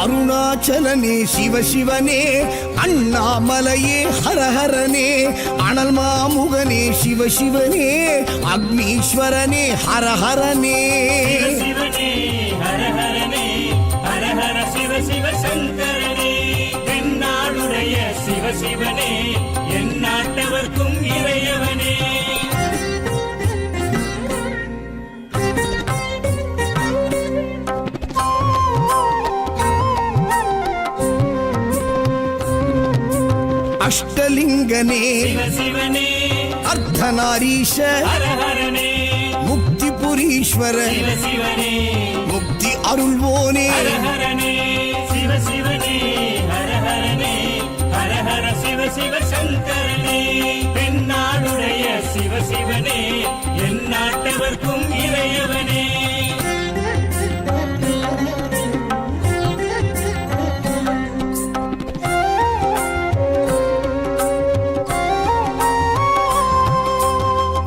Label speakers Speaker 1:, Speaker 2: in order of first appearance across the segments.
Speaker 1: அருணாச்சலனே சிவசிவனே, அண்ணாமலையே ஹரஹரனே, அனல் மாமுகனே சிவசிவனே, அக்னீஸ்வரனே ஹரஹரனே.
Speaker 2: சிவசிவனே ஹரஹரனே, ஹரஹர சிவ சிவ சங்கரனே, தென்னாடுடைய சிவசிவனே, என் நாட்டவர்க்கும் இறையவனே.
Speaker 1: அஷ்டலிங்கனே
Speaker 2: சிவசிவனே,
Speaker 1: அர்த்தநாரீஷ
Speaker 2: ஹரஹரனே,
Speaker 1: முக்திபுரீஸ்வர
Speaker 2: சிவசிவனே,
Speaker 1: முக்தி அருள்வோனே.
Speaker 2: ஹரஹரனே சிவசிவனே, ஹரஹரனே, ஹரஹர சிவ சிவ சங்கரனே, தென்னாடுடைய சிவசிவனே, என் நாட்டவர்க்கும் இறையவனே.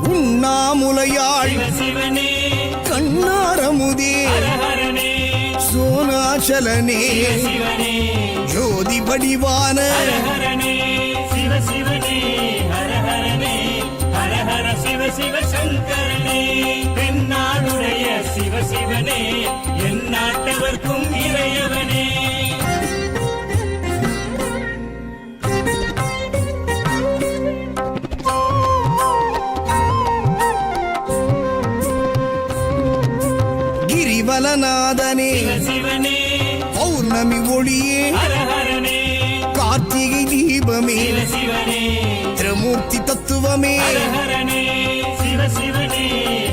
Speaker 1: உண்ணாமுலையாள்
Speaker 2: சிவசிவனே,
Speaker 1: கண்ணாரமுதே
Speaker 2: ஹரஹரனே,
Speaker 1: சோனாச்சலனே
Speaker 2: சிவசிவனே,
Speaker 1: ஜோதி வடிவான
Speaker 2: ஹரஹரனே சிவசிவனே, ஹரஹரனே, ஹரஹர சிவ சிவ சங்கரனே, தென்னாடுடைய சிவசிவனே, என் நாட்டவர்க்கும் இறையவனே.
Speaker 1: கிரிவலநாதனே
Speaker 2: சிவசிவனே,
Speaker 1: பௌர்ணமி ஒளியே
Speaker 2: ஹரஹரனே,
Speaker 1: கார்த்திகை தீபமே
Speaker 2: சிவசிவனே,
Speaker 1: திரமூர்த்தி தத்துவமே.
Speaker 2: ஹரஹரனே சிவசிவனே,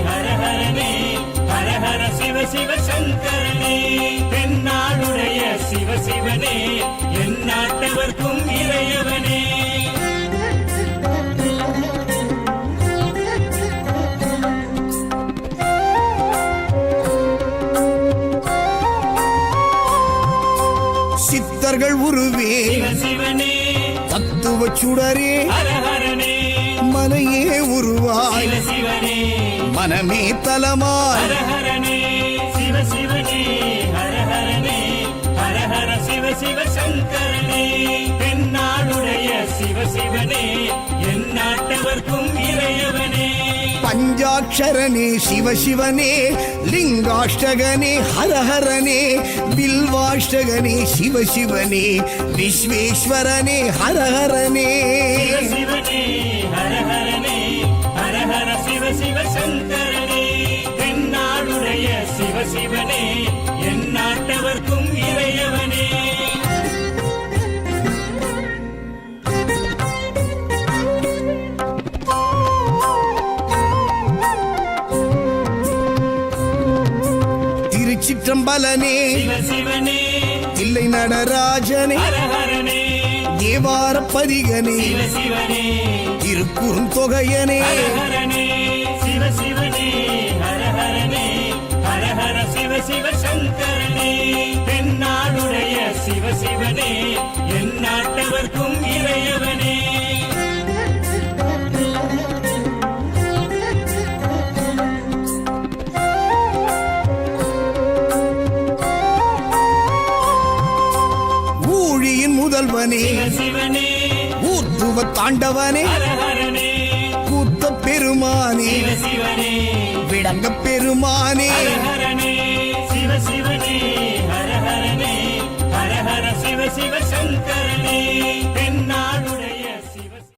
Speaker 2: ஹரஹரனே, ஹரஹர சிவ சிவ சங்கரனே, தென்னாடுடைய சிவசிவனே, என் நாட்டவர்க்கும் இறையவனே.
Speaker 1: சித்தர்கள் உருவே
Speaker 2: சிவசிவனே,
Speaker 1: தத்துவ சுடரே
Speaker 2: ஹரஹரனே,
Speaker 1: மலையே உருவாய்
Speaker 2: சிவசிவனே,
Speaker 1: மனமே தலமாய்.
Speaker 2: ஹரஹரனே சிவசிவனே, ஹரஹரனே, ஹரஹர சிவ சிவ சங்கரனே, தென்னாடுடைய சிவசிவனே, என் நாட்டவர்க்கும் இறையவனே.
Speaker 1: பஞ்சாட்சரனே சிவசிவனே, லிங்காஷ்டகனே ஹரஹரனே, பில்வாஷ்டகனே சிவசிவனே, விஸ்வேஸ்வரனே ஹரஹரனே.
Speaker 2: சிவசிவனே, ஹரஹரனே, ஹரஹர சிவ சிவ சங்கரனே, தென்னாடுடைய சிவசிவனே, என் நாட்டவர்க்கும் இறையவனே.
Speaker 1: திருச்சிற்றம்பலனே
Speaker 2: சிவசிவனே,
Speaker 1: தில்லை நடராஜனே,
Speaker 2: ஹரஹரனே,
Speaker 1: தேவார பதிகனே,
Speaker 2: சிவசிவனே,
Speaker 1: திருக்குறுந்தொகையனே.
Speaker 2: ஹரஹரனே சிவசிவனே, ஹரஹரனே, ஹரஹர சிவ சிவ சங்கரனே, தென்னாடுடைய சிவசிவனே, என் நாட்டவர்க்கும் இறையவனே.
Speaker 1: ஊழியின் முதல்வனே
Speaker 2: சிவசிவனே,
Speaker 1: ஊர்த்துவ தாண்டவனே,
Speaker 2: ஹரஹரனே,
Speaker 1: கூத்த பெருமானே
Speaker 2: சிவசிவனே,
Speaker 1: விளங்க பெருமானே.
Speaker 2: ஹரஹரனே சிவசிவனே, ஹரஹரனே, ஹரஹர சிவ சிவ சங்கரனே,